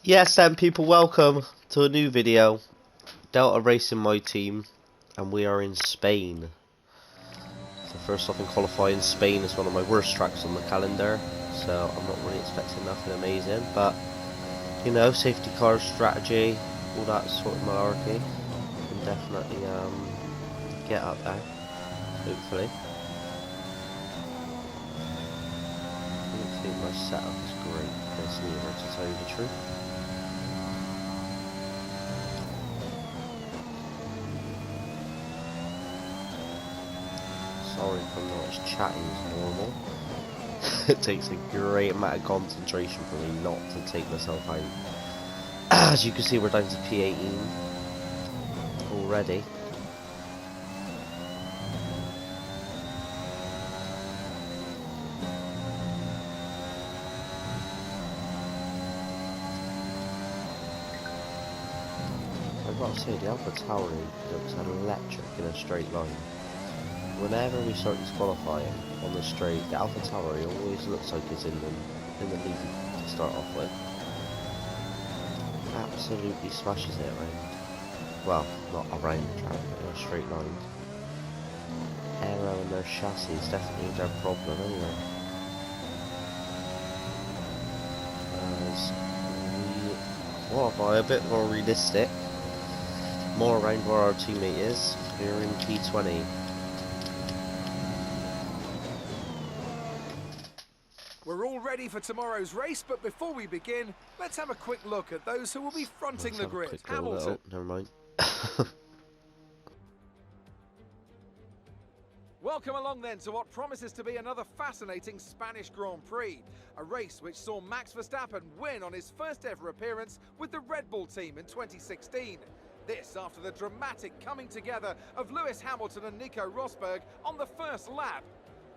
Yes, then people, welcome to a new video. Delta Racing my team, and we are in Spain. So first off in qualifying, Spain is one of my worst tracks on the calendar, so I'm not really expecting nothing amazing, but you know, safety car strategy, all that sort of malarkey, can definitely get up there, hopefully. I think my setup is great for this lever, to tell you the truth. Sorry if I'm not as chatting as normal. It takes a great amount of concentration for me not to take myself out. As you can see, we're down to P18 already. I've got to say, the AlphaTauri looks electric in a straight line. Whenever we start disqualifying on the straight, the AlphaTauri always looks like it's in the lead to start off with. Absolutely smashes it around. Well, not around the track, but in a straight line. Aero and their chassis is definitely their problem anyway. As we qualify a bit more realistic, more around where our teammate is. We're in P20. We're all ready for tomorrow's race, but before we begin, let's have a quick look at those who will be fronting the grid. Hamilton. Oh, never mind. Welcome along then to what promises to be another fascinating Spanish Grand Prix. A race which saw Max Verstappen win on his first ever appearance with the Red Bull team in 2016. This after the dramatic coming together of Lewis Hamilton and Nico Rosberg on the first lap.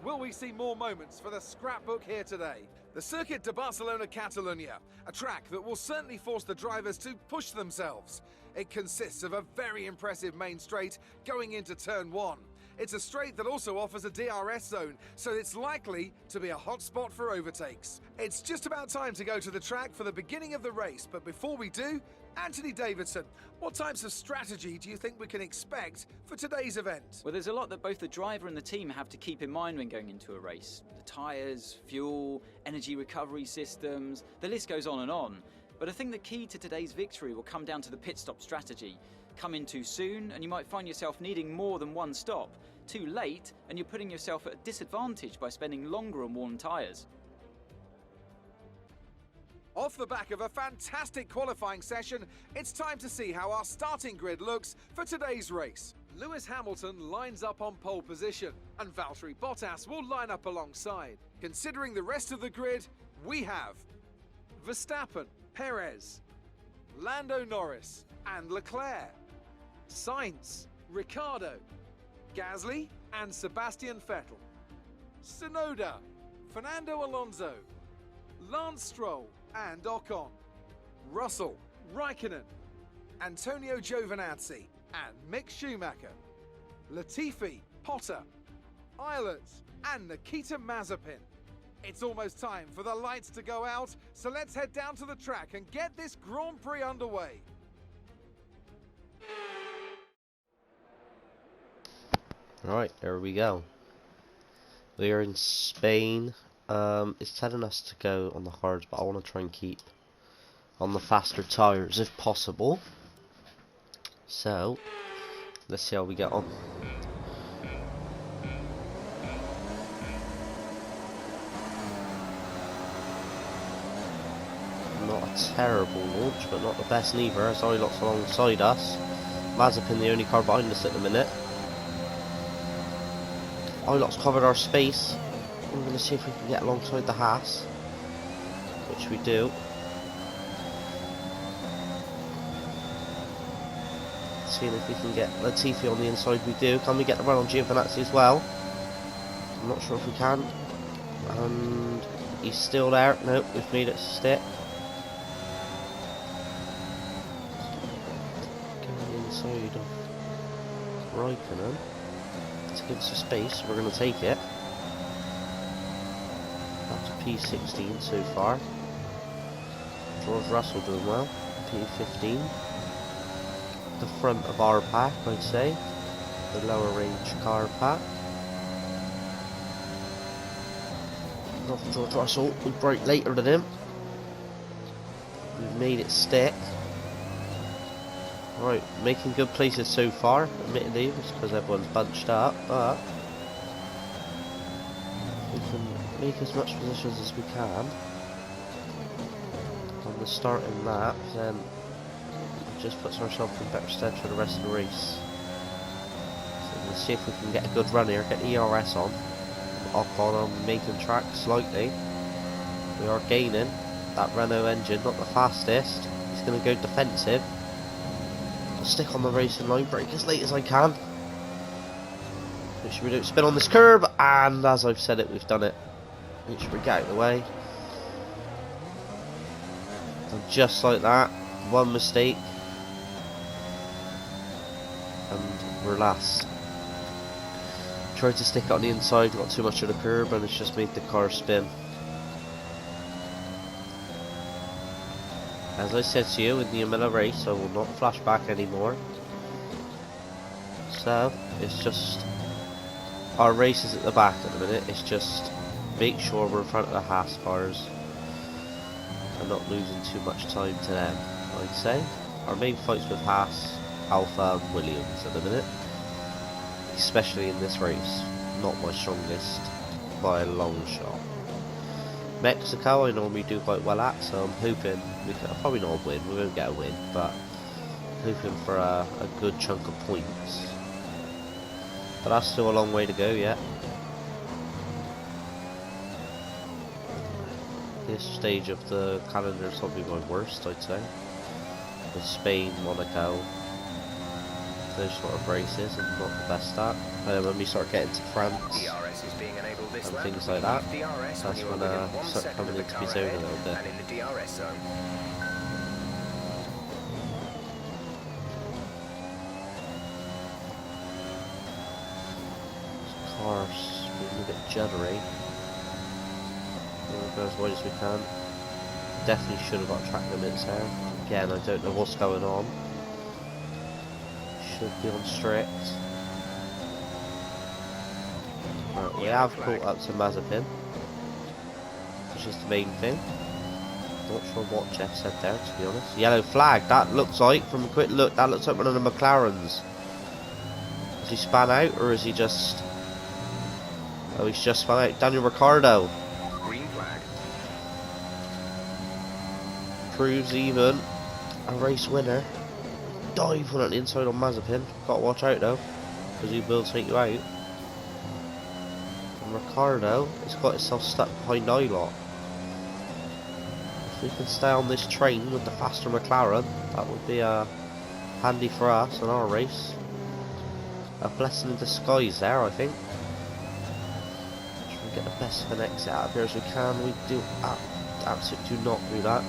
Will we see more moments for the scrapbook here today? The Circuit de Barcelona-Catalunya, a track that will certainly force the drivers to push themselves. It consists of a very impressive main straight going into turn 1. It's a straight that also offers a DRS zone, so it's likely to be a hot spot for overtakes. It's just about time to go to the track for the beginning of the race, but before we do, Anthony Davidson, what types of strategy do you think we can expect for today's event? Well, there's a lot that both the driver and the team have to keep in mind when going into a race. The tyres, fuel, energy recovery systems, the list goes on and on. But I think the key to today's victory will come down to the pit stop strategy. Come in too soon and you might find yourself needing more than one stop. Too late and you're putting yourself at a disadvantage by spending longer on worn tyres. Off the back of a fantastic qualifying session, it's time to see how our starting grid looks for today's race. Lewis Hamilton lines up on pole position, and Valtteri Bottas will line up alongside. Considering the rest of the grid, we have Verstappen, Perez, Lando Norris and Leclerc, Sainz, Ricciardo, Gasly and Sebastian Vettel, Tsunoda, Fernando Alonso, Lance Stroll and Ocon, Russell, Raikkonen, Antonio Giovinazzi and Mick Schumacher, Latifi, Potter, Eilert and Nikita Mazepin. It's almost time for the lights to go out, so let's head down to the track and get this Grand Prix underway. Right, there we go. We are in Spain. It's telling us to go on the hards, but I want to try and keep on the faster tyres if possible. So, let's see how we get on. Not a terrible launch, but not the best neither, as Ilot's alongside us. Mazepin the only car behind us at the minute. Ilot's covered our space. I'm going to see if we can get alongside the Haas, which we do. Seeing if we can get Latifi on the inside, we do. Can we get the run on Giovinazzi as well? I'm not sure if we can. And he's still there. Nope, we've made it stick. Going inside of Raikkonen to give us a space. We're going to take it. P16 so far. George Russell doing well. P15. The front of our pack, I'd say. The lower range car pack. Not for George Russell. We broke later than him. We've made it stick. Right, making good places so far. Admittedly, it's because everyone's bunched up, but we can make as much positions as we can on the starting lap, then it just puts ourselves in better stead for the rest of the race. So we'll see if we can get a good run here, get the ERS on. Ocon on making track slightly. We are gaining. That Renault engine, not the fastest. He's going to go defensive. I'll stick on the racing line, brake as late as I can. Make sure we don't spin on this curb, and as I've said it, we've done it. Make sure we get out of the way. And just like that, one mistake, and we're last. Tried to stick it on the inside, got too much of the curb, and it's just made the car spin. As I said to you in the Imola race, I will not flash back anymore. So, it's just our race is at the back at the minute. It's just make sure we're in front of the Haas cars and not losing too much time to them, I'd say. Our main fight's with Haas, Alpha and Williams at the minute. Especially in this race. Not my strongest by a long shot. Mexico I normally do quite well at, so I'm hoping we can probably not win, we won't get a win, but hoping for a good chunk of points. But that's still a long way to go yet. This stage of the calendar is probably my worst, I'd say. With Spain, Monaco, those sort of races I'm not the best at. When we start getting to France and things like that, that's when I start coming into my zone a little bit. Cars being a bit juddery. We'll go as wide as we can. Definitely should have got track limits there. Again, I don't know what's going on. Should be on strict. Right, we have caught up to Mazepin, which is the main thing. Not sure what Jeff said there, to be honest. Yellow flag, that looks like, from a quick look, that looks like one of the McLarens. Has he spun out, or is he just... Oh, he's just spun out. Daniel Ricciardo. Green flag. Proves even a race winner. Dive one at the inside on Mazepin. Gotta watch out though, because he will take you out. And Ricciardo has got himself stuck behind Ilott. If we can stay on this train with the faster McLaren, that would be handy for us in our race. A blessing in disguise there, I think. Try and get the best of an exit out of here as we can. We do absolutely do not do that.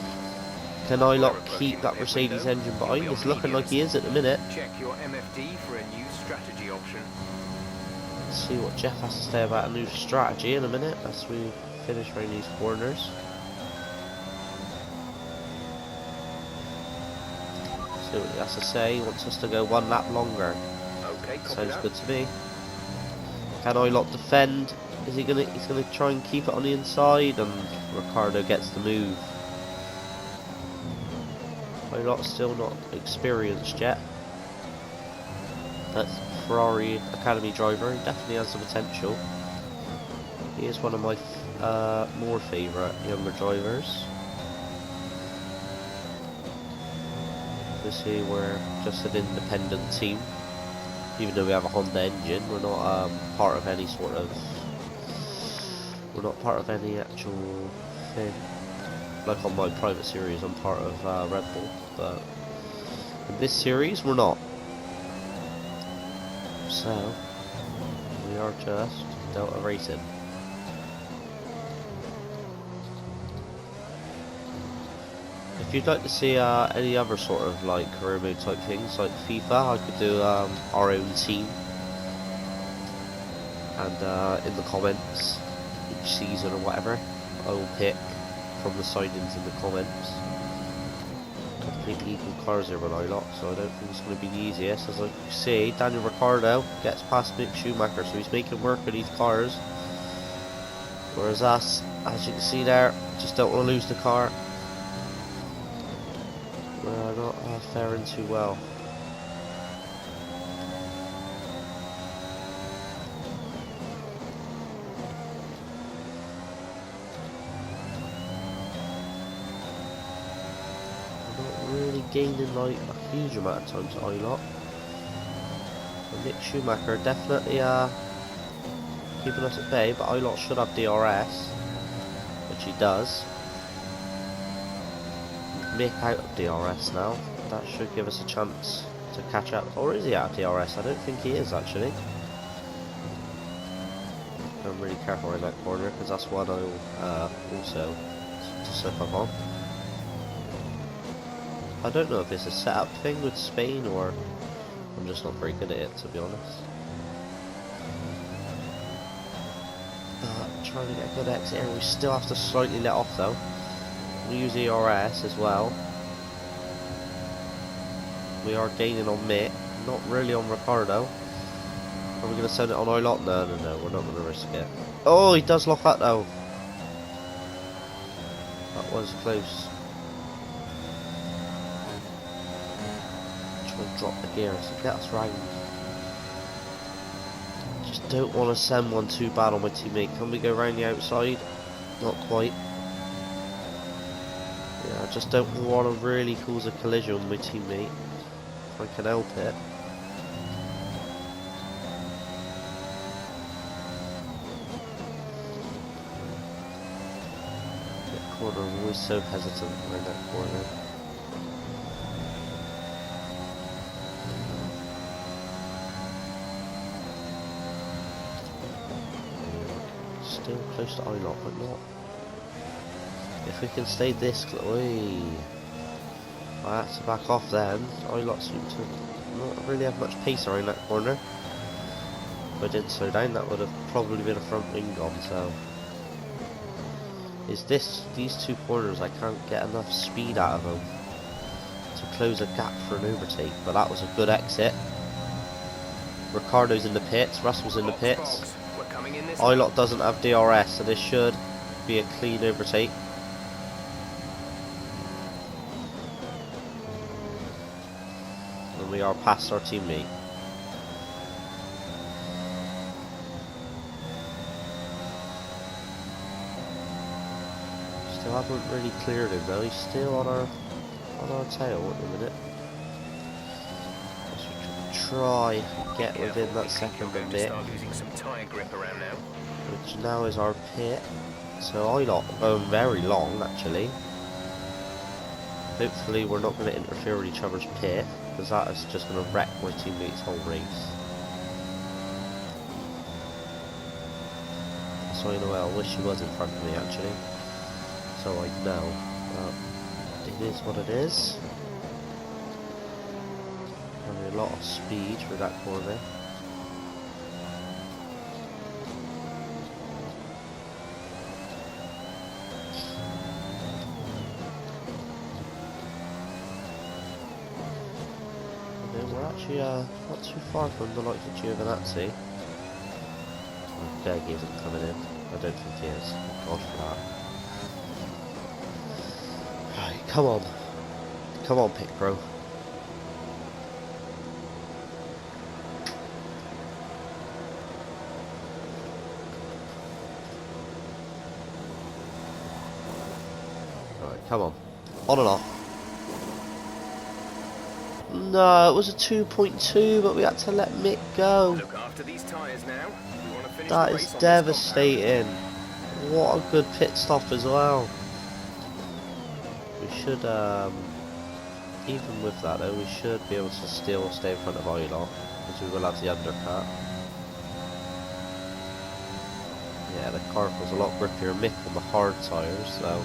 Can Ilott keep that Mercedes engine behind? It's looking like he is at the minute. Check your MFD for a new strategy option. Let's see what Jeff has to say about a new strategy in a minute as we finish around these corners. See what he has to say. He wants us to go one lap longer. Okay, Sounds good to me. Can Ilott defend? Is he gonna? He's gonna try and keep it on the inside, and Ricciardo gets the move. Ilott's still not experienced yet. That's Ferrari Academy driver. He definitely has the potential. He is one of my more favourite younger drivers. Obviously, we're just an independent team. Even though we have a Honda engine, we're not part of any sort of. We're not part of any actual thing. Like on my private series, I'm part of Red Bull, but in this series, we're not. So, we are just Delta Racing. If you'd like to see any other sort of like career mode type things, like FIFA, I could do our own team. And in the comments, each season or whatever, I will pick from the signings in the comments completely equal cars here with Ilot, so I don't think it's going to be the easiest. As I see, Daniel Ricciardo gets past Mick Schumacher, so he's making work of these cars. Whereas us, as you can see there, just don't want to lose the car. We're not faring too well. Really gaining like a huge amount of time to Ilot. And Mick Schumacher definitely keeping us at bay, but Ilot should have DRS, which he does. Mick out of DRS now. That should give us a chance to catch up. Or is he out of DRS? I don't think he is actually. I'm really careful in that corner because that's one I'll also slip up on. I don't know if it's a setup thing with Spain or I'm just not very good at it, to be honest. Trying to get a good exit here. We still have to slightly let off though. We use ERS as well. We are gaining on Mick, not really on Ricciardo. Are we going to send it on Ilot? No, we're not going to risk it. Oh, he does lock up though. That was close. Drop the gear to get us round. Just don't want to send one too bad on my teammate. Can we go round the outside? Not quite. Yeah, I just don't want to really cause a collision with my teammate if I can help it. That corner, I'm always so hesitant around that corner. Still close to Ilot, but not. If we can stay this close, I had to back off then. Ilot seemed to not really have much pace around that corner. If I did slow down, that would have probably been a front wing gone. So, is these two corners? I can't get enough speed out of them to close a gap for an overtake. But that was a good exit. Ricciardo's in the pits. Russell's in the pits. Ilot doesn't have DRS, so this should be a clean overtake. And we are past our teammate. Still haven't really cleared him though. He's still on our tail at the minute. So we can try and get within that second of Mick. Which now is our pit. So Ilot going very long actually. Hopefully we're not going to interfere with each other's pit, because that is just going to wreck my teammate's whole race. So in a way I wish he was in front of me actually, so I know. It is what it is. Having a lot of speed through that corner. We're actually not too far from the likes of Giovinazzi. Deg isn't coming in. I don't think he is. Thank God for that. Right, come on. Come on, Pit Pro. Right, come on. On and off. No, it was a 2.2, but we had to let Mick go. Look after these tyres now. We want to finish That the is race on this devastating. What a good pit stop as well. We should, even with that though, we should be able to still stay in front of Ilot, because we will have the undercut. Yeah, the car was a lot grippier. Mick on the hard tyres, so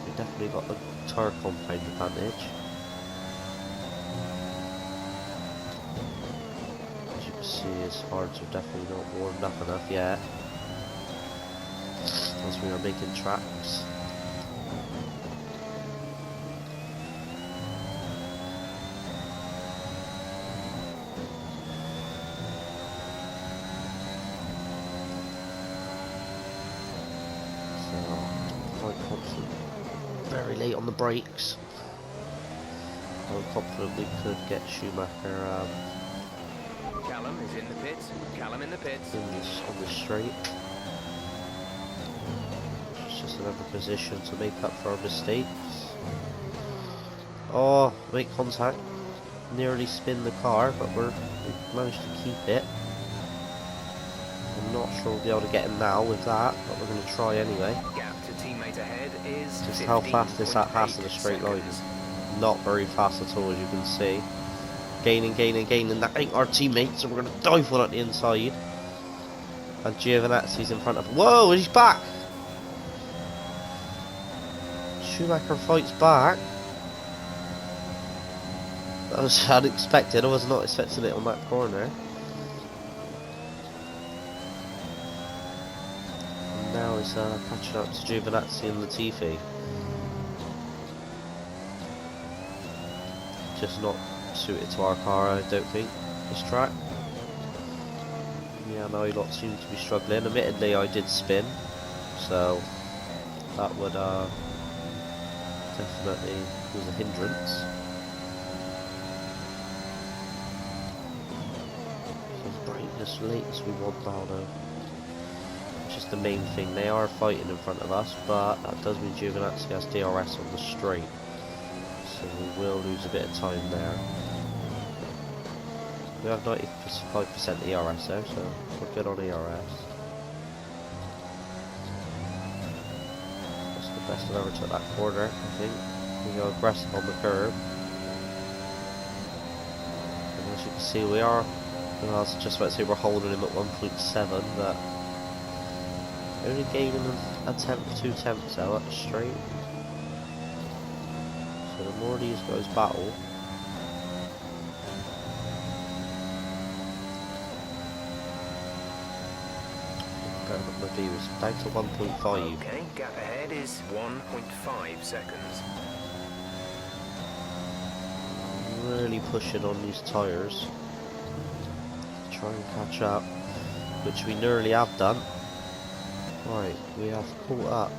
we definitely got the tyre compound advantage. See, his hards are definitely not warmed up enough yet, as we are making tracks. very late on the brakes. I'm confident we could get Schumacher Callum is in the pits. Callum in the pits. on the straight. It's just another position to make up for our mistakes. Oh, make contact. Nearly spin the car, but we managed to keep it. I'm not sure we'll be able to get him now with that, but we're going to try anyway. Gap to teammate ahead is Just how fast is that pass in a straight line? Not very fast at all, as you can see. Gaining. That ain't our teammate, so we're going to dive one at the inside. And Giovinazzi's in front of him. Whoa, he's back! Schumacher fights back. That was unexpected. I was not expecting it on that corner. And now he's catching up to Giovinazzi and Latifi. Just not suited to our car, I don't think, this track. Yeah, no, you lot seem to be struggling. Admittedly, I did spin, so that would definitely was a hindrance. So brake as late as we want now, though. Which is the main thing. They are fighting in front of us, but that does mean Giovinazzi has DRS on the straight. So we will lose a bit of time there. We have 95% ERS though, so we're good on ERS. That's the best I've ever took that corner, I think. We go aggressive on the curb. And as you can see, we are, well, I was just about to say we're holding him at 1.7, but only gaining a tenth, 2 tenths out at the straight. So the more these guys battle, down to 1.5. Okay, gap ahead is 1.5 seconds. Really pushing on these tyres. Try and catch up, which we nearly have done. Right, we have caught up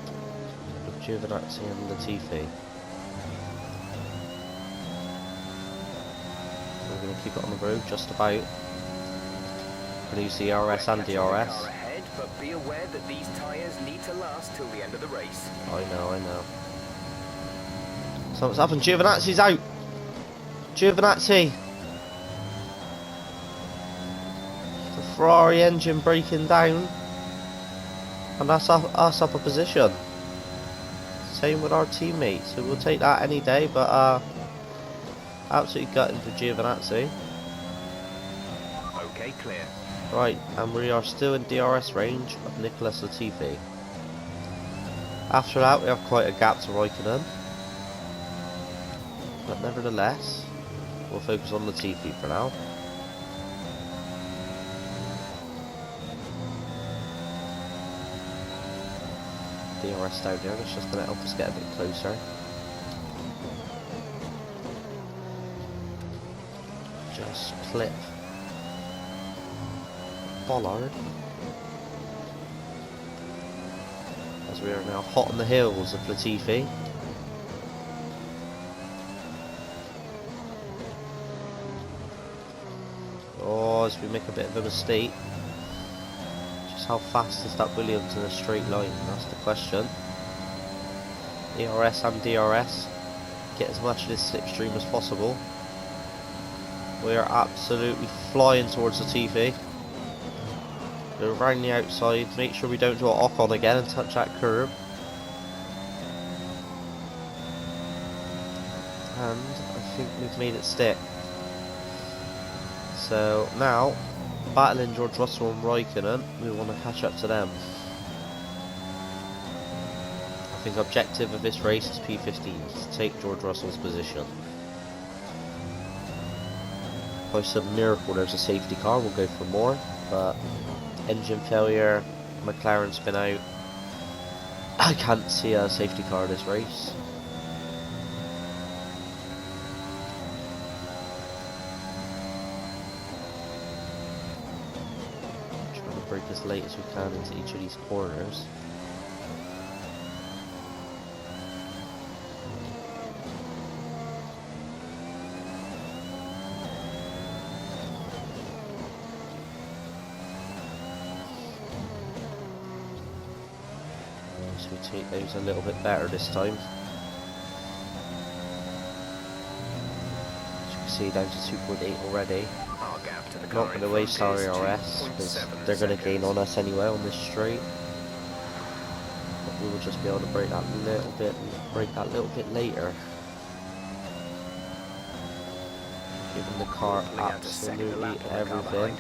with Giovinazzi and Latifi. We're going to keep it on the road just about. We're going to use the RS and DRS. But be aware that these tyres need to last till the end of the race. I know. Something's happened. Giovinazzi's out. Giovinazzi. The Ferrari engine breaking down. And that's us up a position. Same with our teammates. So we'll take that any day. But absolutely gutting for Giovinazzi. Okay, clear. Right, and we are still in DRS range of Nicholas Latifi. After that, we have quite a gap to Raikkonen. But nevertheless, we'll focus on Latifi for now. DRS down there, that's just going to help us get a bit closer. Just clip Bollard, as we are now hot on the heels of Latifi. Oh, as we make a bit of a mistake. Just how fast is that Williams in a straight line? That's the question. ERS and DRS. Get as much of this slipstream as possible. We are absolutely flying towards Latifi. Go around the outside, make sure we don't do an Ocon again and touch that curb. And I think we've made it stick. So now, battling George Russell and Raikkonen, we want to catch up to them. I think objective of this race is P15, to take George Russell's position. By some miracle there's a safety car, we'll go for more, but engine failure, McLaren's been out. I can't see a safety car this race. Trying to brake as late as we can into each of these corners. rotate those a little bit better this time. As you can see, down to 2.8 already. Our gap to the Not car going in to front waste our is ARS because 2.7 they're going to gain seconds. on us anyway on this straight. But we will just be able to break that little bit later. Giving the car Looking at a second absolutely lap on the car everything. behind.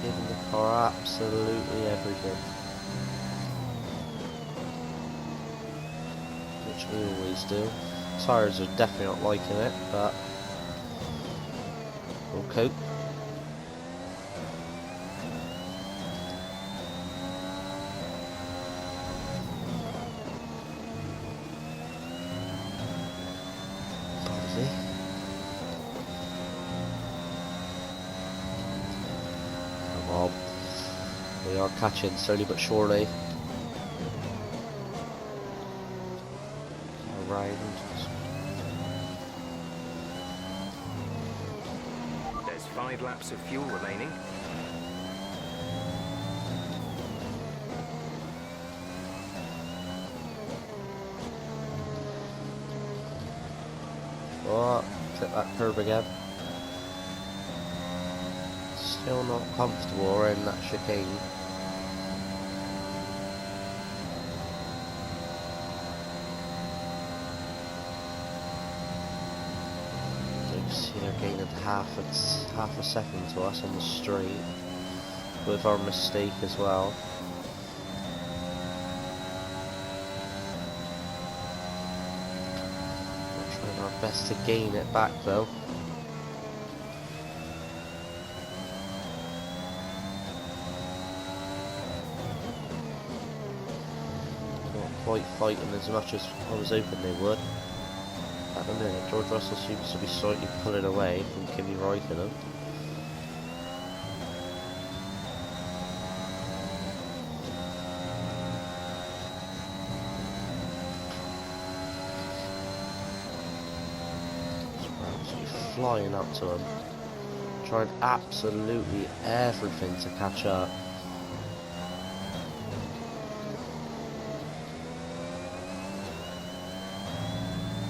Giving the car absolutely everything. Which we always do. Tyres are definitely not liking it, but we'll cope. Obviously. Come on. We are catching slowly but surely. Around. There's 5 laps of fuel remaining. Oh, clip that curb again. Still not comfortable or in that chicane. You can see they're gaining half a second to us on the straight with our mistake as well. We're trying our best to gain it back though. Not quite fighting as much as I was hoping they would. At the minute, George Russell seems to be slightly pulling away from Kimi Räikkönen. Flying up to him, trying absolutely everything to catch up.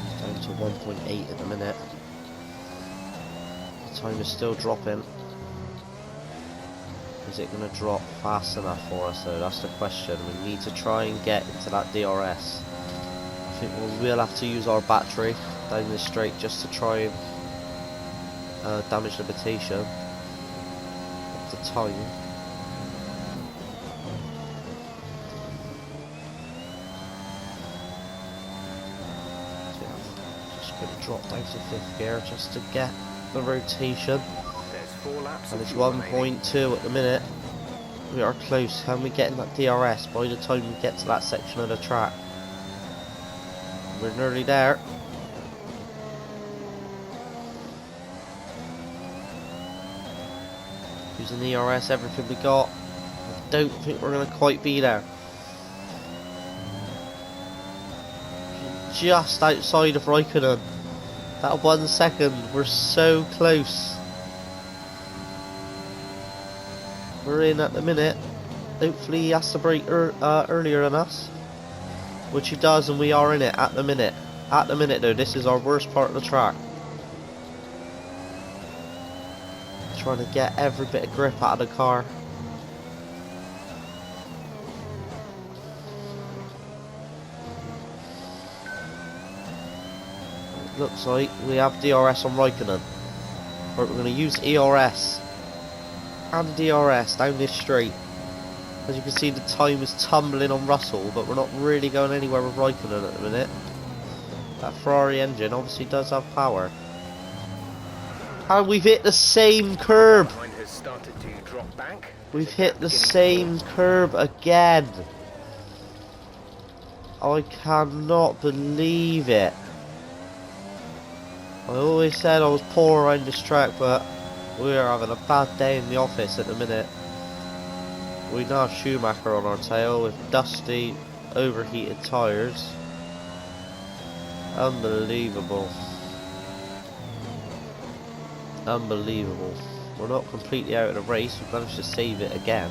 It's down to 1.8 at the minute. The time is still dropping. Is it going to drop fast enough for us though? That's the question. We need to try and get into that DRS. I think we'll have to use our battery down this straight just to try and damage limitation of the time. So yeah, just going to drop down to 5th gear just to get the rotation. There's 4 laps And of it's fuel remaining. 1.2 at the minute. We are close. Can we get in that DRS by the time we get to that section of the track? We're nearly there. Using the ERS, everything we got. I don't think we're going to quite be there. Just outside of Räikkönen. That 1 second, we're so close. We're in at the minute. Hopefully he has to brake earlier than us. Which he does, and we are in it at the minute. At the minute though, this is our worst part of the track. Trying to get every bit of grip out of the car. Looks like we have DRS on Räikkönen. Right, we're going to use ERS and DRS down this straight. As you can see, the time is tumbling on Russell, but we're not really going anywhere with Räikkönen at the minute. That Ferrari engine obviously does have power. And we've hit the same curb. Behind has started to drop back. We've hit the same curb again. I cannot believe it. I always said I was poor around this track, but we are having a bad day in the office at the minute. We now have Schumacher on our tail with dusty, overheated tyres. Unbelievable. Unbelievable. We're not completely out of the race. We've managed to save it again.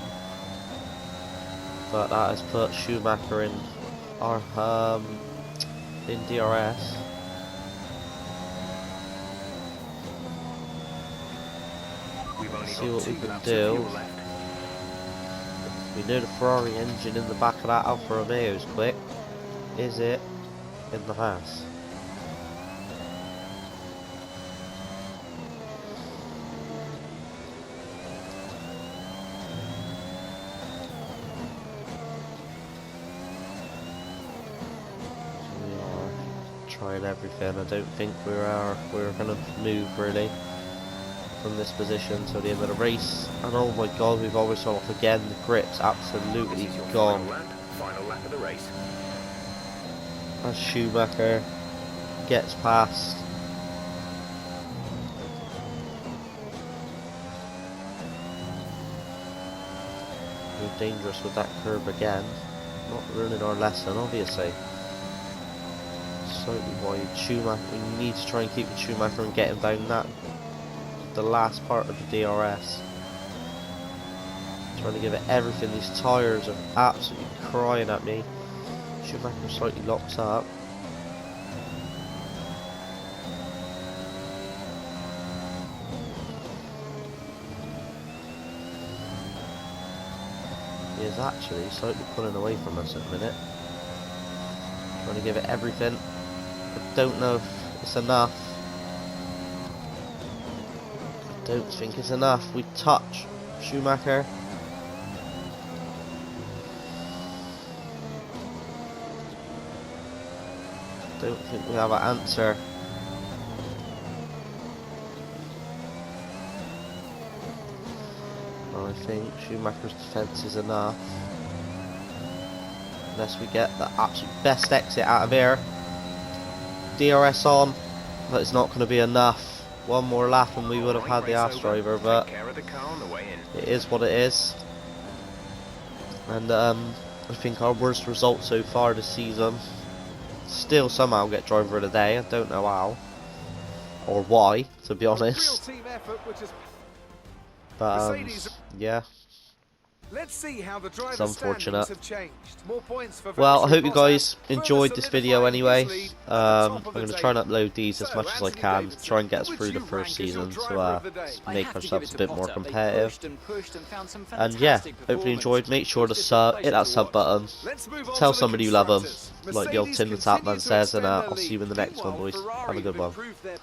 But that has put Schumacher in our in DRS. We've only See got what we 2 can laps do. of fuel left. We know the Ferrari engine in the back of that Alfa Romeo is quick. Is it in the Haas? We are trying everything. I don't think we're gonna move really from this position till the end of the race. And oh my god, we've always gone off again. The grip's absolutely This is your gone. final lap of the race. As Schumacher gets past. We're dangerous with that curve again. Not ruining our lesson, obviously. Slightly wide. Schumacher, we need to try and keep Schumacher and get him down that the last part of the DRS. Trying to give it everything. These tyres are absolutely crying at me. Schumacher slightly locks up. He is actually slightly pulling away from us at the minute. Trying to give it everything. I don't know if it's enough. I don't think it's enough. We touch Schumacher. Don't think we have an answer. I think Schumacher's defence is enough. Unless we get the absolute best exit out of here. DRS on, but it's not going to be enough. One more lap and we would have had the Haas driver, but it is what it is. And I think our worst result so far this season. Still somehow get driver of the day. I don't know how or why, to be honest. But yeah. Let's see how the driver's It's unfortunate. standings have changed. More points for Well, I Valtteri hope you guys Bottas, enjoyed further this video solidifying anyway. his lead at the top I'm of the going to try and table. upload these as So, much as I Anthony can. Davidson, Try and get us who through would the you first rank as your season driver to of the day? I make have to give ourselves it a to bit more Potter. They competitive. pushed and pushed and found some And yeah, fantastic hopefully you performance. enjoyed. Make sure It to was just a pleasure hit that to sub watch. button. Let's move on Tell to the somebody you love them. constructors. Like the old Mercedes Tin the Tap Man continue to says, and extend their I'll see you in the lead. next one, Meanwhile, boys. Have a Ferrari good have one. improved their